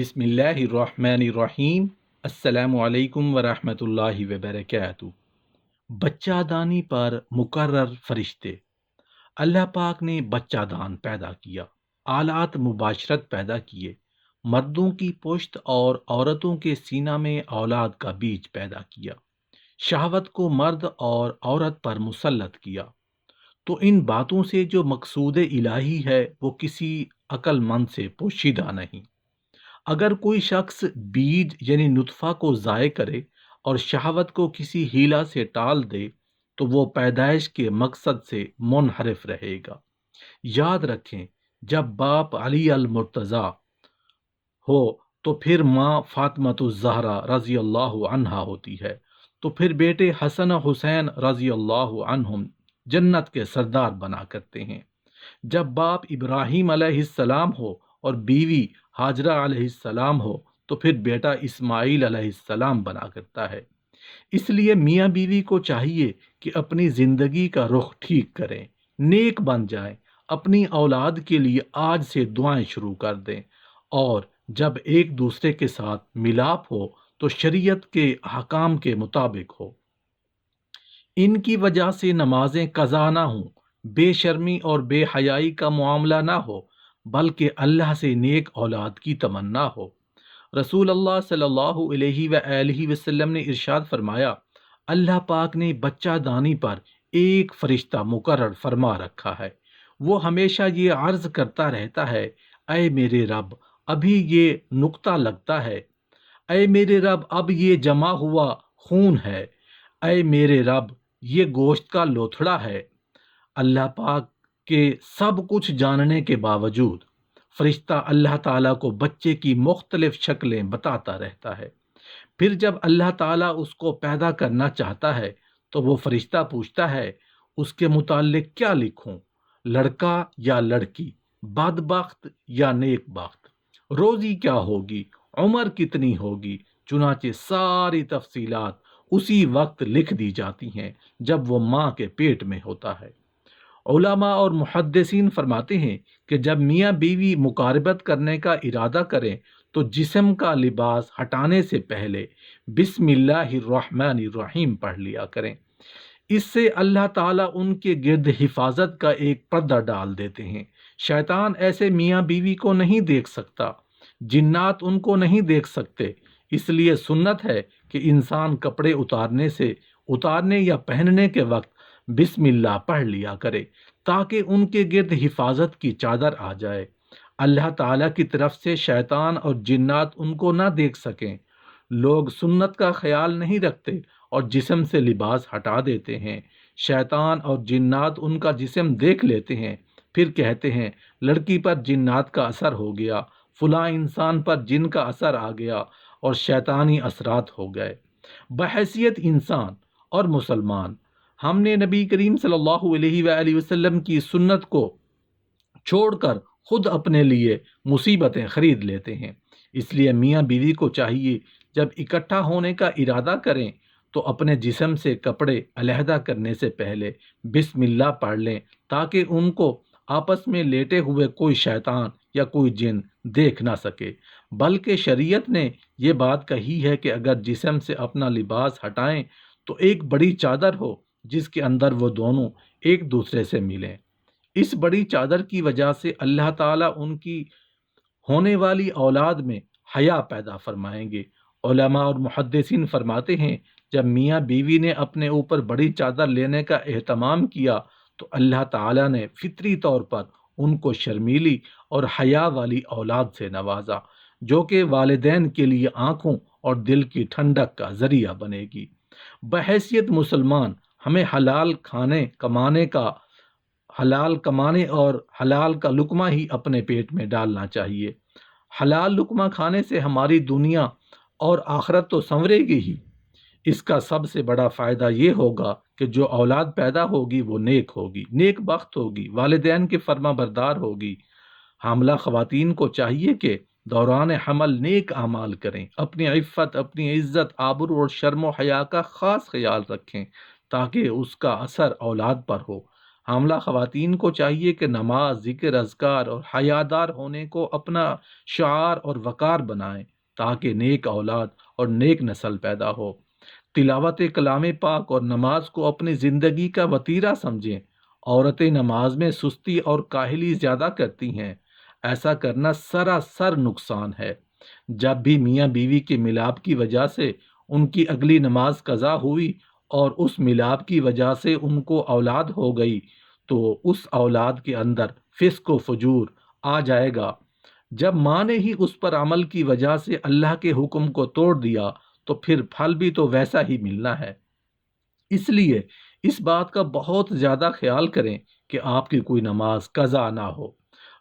بسم اللہ الرحمن الرحیم۔ السلام علیکم ورحمۃ اللہ وبرکاتہ۔ بچہ دانی پر مقرر فرشتے۔ اللہ پاک نے بچہ دان پیدا کیا، آلات مباشرت پیدا کیے، مردوں کی پشت اور عورتوں کے سینہ میں اولاد کا بیج پیدا کیا، شہوت کو مرد اور عورت پر مسلط کیا۔ تو ان باتوں سے جو مقصود الہی ہے وہ کسی عقل مند سے پوشیدہ نہیں۔ اگر کوئی شخص بیج یعنی نطفہ کو ضائع کرے اور شہوت کو کسی ہیلا سے ٹال دے تو وہ پیدائش کے مقصد سے منحرف رہے گا۔ یاد رکھیں، جب باپ علی المرتضی ہو تو پھر ماں فاطمۃ الزہرا رضی اللہ عنہا ہوتی ہے، تو پھر بیٹے حسن و حسین رضی اللہ عنہم جنت کے سردار بنا کرتے ہیں۔ جب باپ ابراہیم علیہ السلام ہو اور بیوی ہاجرہ علیہ السلام ہو تو پھر بیٹا اسماعیل علیہ السلام بنا کرتا ہے۔ اس لیے میاں بیوی کو چاہیے کہ اپنی زندگی کا رخ ٹھیک کریں، نیک بن جائیں، اپنی اولاد کے لیے آج سے دعائیں شروع کر دیں، اور جب ایک دوسرے کے ساتھ ملاپ ہو تو شریعت کے احکام کے مطابق ہو۔ ان کی وجہ سے نمازیں قضا نہ ہوں، بے شرمی اور بے حیائی کا معاملہ نہ ہو، بلکہ اللہ سے نیک اولاد کی تمنا ہو۔ رسول اللہ صلی اللہ علیہ وآلہ وسلم نے ارشاد فرمایا، اللہ پاک نے بچہ دانی پر ایک فرشتہ مقرر فرما رکھا ہے، وہ ہمیشہ یہ عرض کرتا رہتا ہے، اے میرے رب ابھی یہ نقطہ لگتا ہے، اے میرے رب اب یہ جمع ہوا خون ہے، اے میرے رب یہ گوشت کا لوتھڑا ہے۔ اللہ پاک کے سب کچھ جاننے کے باوجود فرشتہ اللہ تعالیٰ کو بچے کی مختلف شکلیں بتاتا رہتا ہے۔ پھر جب اللہ تعالیٰ اس کو پیدا کرنا چاہتا ہے تو وہ فرشتہ پوچھتا ہے، اس کے متعلق کیا لکھوں، لڑکا یا لڑکی، بدبخت یا نیک بخت، روزی کیا ہوگی، عمر کتنی ہوگی؟ چنانچہ ساری تفصیلات اسی وقت لکھ دی جاتی ہیں جب وہ ماں کے پیٹ میں ہوتا ہے۔ علماء اور محدثین فرماتے ہیں کہ جب میاں بیوی مقاربت کرنے کا ارادہ کریں تو جسم کا لباس ہٹانے سے پہلے بسم اللہ الرحمن الرحیم پڑھ لیا کریں۔ اس سے اللہ تعالیٰ ان کے گرد حفاظت کا ایک پردہ ڈال دیتے ہیں۔ شیطان ایسے میاں بیوی کو نہیں دیکھ سکتا، جنات ان کو نہیں دیکھ سکتے، اس لیے سنت ہے کہ انسان کپڑے اتارنے یا پہننے کے وقت بسم اللہ پڑھ لیا کرے تاکہ ان کے گرد حفاظت کی چادر آ جائے، اللہ تعالیٰ کی طرف سے شیطان اور جنات ان کو نہ دیکھ سکیں۔ لوگ سنت کا خیال نہیں رکھتے اور جسم سے لباس ہٹا دیتے ہیں۔ شیطان اور جنات ان کا جسم دیکھ لیتے ہیں، پھر کہتے ہیں لڑکی پر جنات کا اثر ہو گیا، فلاں انسان پر جن کا اثر آ گیا اور شیطانی اثرات ہو گئے۔ بحیثیت انسان اور مسلمان ہم نے نبی کریم صلی اللہ علیہ وآلہ وسلم کی سنت کو چھوڑ کر خود اپنے لیے مصیبتیں خرید لیتے ہیں۔ اس لیے میاں بیوی کو چاہیے جب اکٹھا ہونے کا ارادہ کریں تو اپنے جسم سے کپڑے علیحدہ کرنے سے پہلے بسم اللہ پڑھ لیں تاکہ ان کو آپس میں لیٹے ہوئے کوئی شیطان یا کوئی جن دیکھ نہ سکے۔ بلکہ شریعت نے یہ بات کہی ہے کہ اگر جسم سے اپنا لباس ہٹائیں تو ایک بڑی چادر ہو جس کے اندر وہ دونوں ایک دوسرے سے ملیں۔ اس بڑی چادر کی وجہ سے اللہ تعالیٰ ان کی ہونے والی اولاد میں حیا پیدا فرمائیں گے۔ علماء اور محدثین فرماتے ہیں جب میاں بیوی نے اپنے اوپر بڑی چادر لینے کا اہتمام کیا تو اللہ تعالیٰ نے فطری طور پر ان کو شرمیلی اور حیا والی اولاد سے نوازا، جو کہ والدین کے لیے آنکھوں اور دل کی ٹھنڈک کا ذریعہ بنے گی۔ بحیثیت مسلمان ہمیں حلال کمانے اور حلال کا لقمہ ہی اپنے پیٹ میں ڈالنا چاہیے۔ حلال لقمہ کھانے سے ہماری دنیا اور آخرت تو سنورے گی ہی، اس کا سب سے بڑا فائدہ یہ ہوگا کہ جو اولاد پیدا ہوگی وہ نیک ہوگی، نیک بخت ہوگی، والدین کے فرما بردار ہوگی۔ حاملہ خواتین کو چاہیے کہ دوران حمل نیک اعمال کریں، اپنی عفت، اپنی عزت، آبرو اور شرم و حیا کا خاص خیال رکھیں تاکہ اس کا اثر اولاد پر ہو۔ حاملہ خواتین کو چاہیے کہ نماز، ذکر، اذکار اور حیادار ہونے کو اپنا شعار اور وقار بنائیں تاکہ نیک اولاد اور نیک نسل پیدا ہو۔ تلاوت کلام پاک اور نماز کو اپنی زندگی کا وتیرہ سمجھیں۔ عورتیں نماز میں سستی اور کاہلی زیادہ کرتی ہیں، ایسا کرنا سراسر نقصان ہے۔ جب بھی میاں بیوی کے ملاپ کی وجہ سے ان کی اگلی نماز قضا ہوئی اور اس ملاپ کی وجہ سے ان کو اولاد ہو گئی تو اس اولاد کے اندر فسق و فجور آ جائے گا۔ جب ماں نے ہی اس پر عمل کی وجہ سے اللہ کے حکم کو توڑ دیا تو پھر پھل بھی تو ویسا ہی ملنا ہے۔ اس لیے اس بات کا بہت زیادہ خیال کریں کہ آپ کی کوئی نماز قضا نہ ہو۔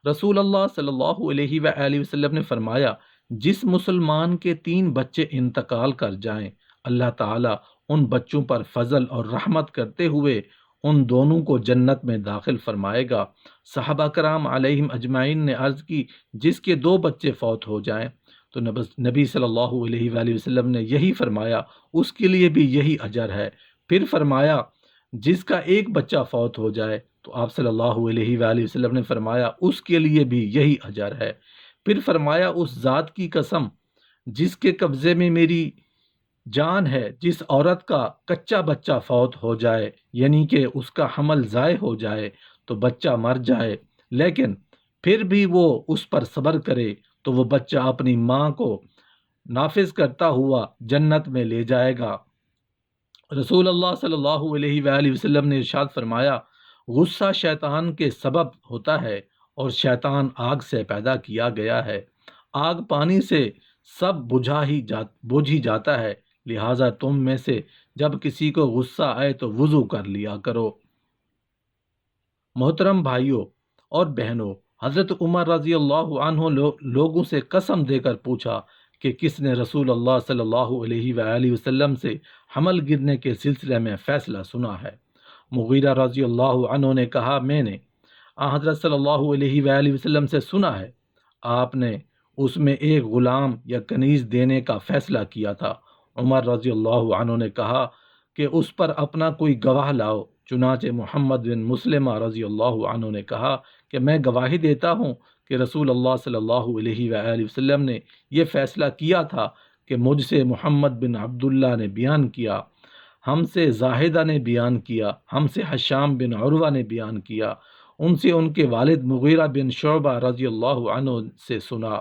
رسول اللہ صلی اللہ علیہ وآلہ وسلم نے فرمایا، جس مسلمان کے 3 بچے انتقال کر جائیں، اللہ تعالیٰ ان بچوں پر فضل اور رحمت کرتے ہوئے ان دونوں کو جنت میں داخل فرمائے گا۔ صحابہ کرام علیہم اجمعین نے عرض کی، جس کے 2 بچے فوت ہو جائیں تو نبی صلی اللہ علیہ وآلہ وسلم نے یہی فرمایا اس کے لیے بھی یہی اجر ہے۔ پھر فرمایا جس کا 1 بچہ فوت ہو جائے تو آپ صلی اللہ علیہ وآلہ وسلم نے فرمایا اس کے لیے بھی یہی اجر ہے۔ پھر فرمایا اس ذات کی قسم جس کے قبضے میں میری جان ہے، جس عورت کا کچا بچہ فوت ہو جائے، یعنی کہ اس کا حمل ضائع ہو جائے تو بچہ مر جائے، لیکن پھر بھی وہ اس پر صبر کرے تو وہ بچہ اپنی ماں کو نافذ کرتا ہوا جنت میں لے جائے گا۔ رسول اللہ صلی اللہ علیہ وآلہ وسلم نے ارشاد فرمایا، غصہ شیطان کے سبب ہوتا ہے اور شیطان آگ سے پیدا کیا گیا ہے۔ آگ پانی سے سب بجھ ہی جاتا ہے، لہٰذا تم میں سے جب کسی کو غصہ آئے تو وضو کر لیا کرو۔ محترم بھائیوں اور بہنوں، حضرت عمر رضی اللہ عنہ لوگوں سے قسم دے کر پوچھا کہ کس نے رسول اللہ صلی اللہ علیہ وآلہ وسلم سے حمل گرنے کے سلسلے میں فیصلہ سنا ہے؟ مغیرہ رضی اللہ عنہ نے کہا، میں نے حضرت صلی اللہ علیہ وآلہ وسلم سے سنا ہے، آپ نے اس میں ایک غلام یا کنیز دینے کا فیصلہ کیا تھا۔ عمر رضی اللہ عنہ نے کہا کہ اس پر اپنا کوئی گواہ لاؤ۔ چنانچہ محمد بن مسلمہ رضی اللہ عنہ نے کہا کہ میں گواہی دیتا ہوں کہ رسول اللہ صلی اللہ علیہ وآلہ وسلم نے یہ فیصلہ کیا تھا کہ مجھ سے محمد بن عبداللہ نے بیان کیا، ہم سے زاہدہ نے بیان کیا، ہم سے حشام بن عروہ نے بیان کیا، ان سے ان کے والد مغیرہ بن شعبہ رضی اللہ عنہ سے سنا۔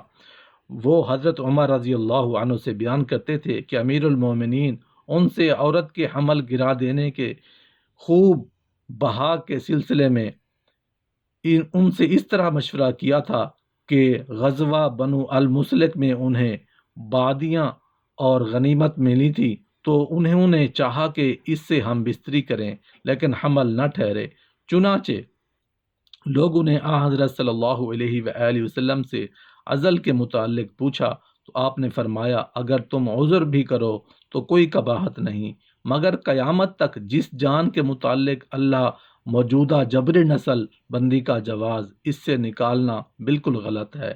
وہ حضرت عمر رضی اللہ عنہ سے بیان کرتے تھے کہ امیر المومنین ان سے عورت کے حمل گرا دینے کے خوب بہا کے سلسلے میں ان سے اس طرح مشورہ کیا تھا کہ غزوہ بنو المسلک میں انہیں بادیاں اور غنیمت ملی تھی تو انہوں نے چاہا کہ اس سے ہم بستری کریں لیکن حمل نہ ٹھہرے۔ چنانچہ لوگوں نے حضرت صلی اللہ علیہ وآلہ وسلم سے ازل کے متعلق پوچھا تو آپ نے فرمایا، اگر تم عذر بھی کرو تو کوئی قباحت نہیں، مگر قیامت تک جس جان کے متعلق اللہ موجودہ جبر نسل بندی کا جواز اس سے نکالنا بالکل غلط ہے۔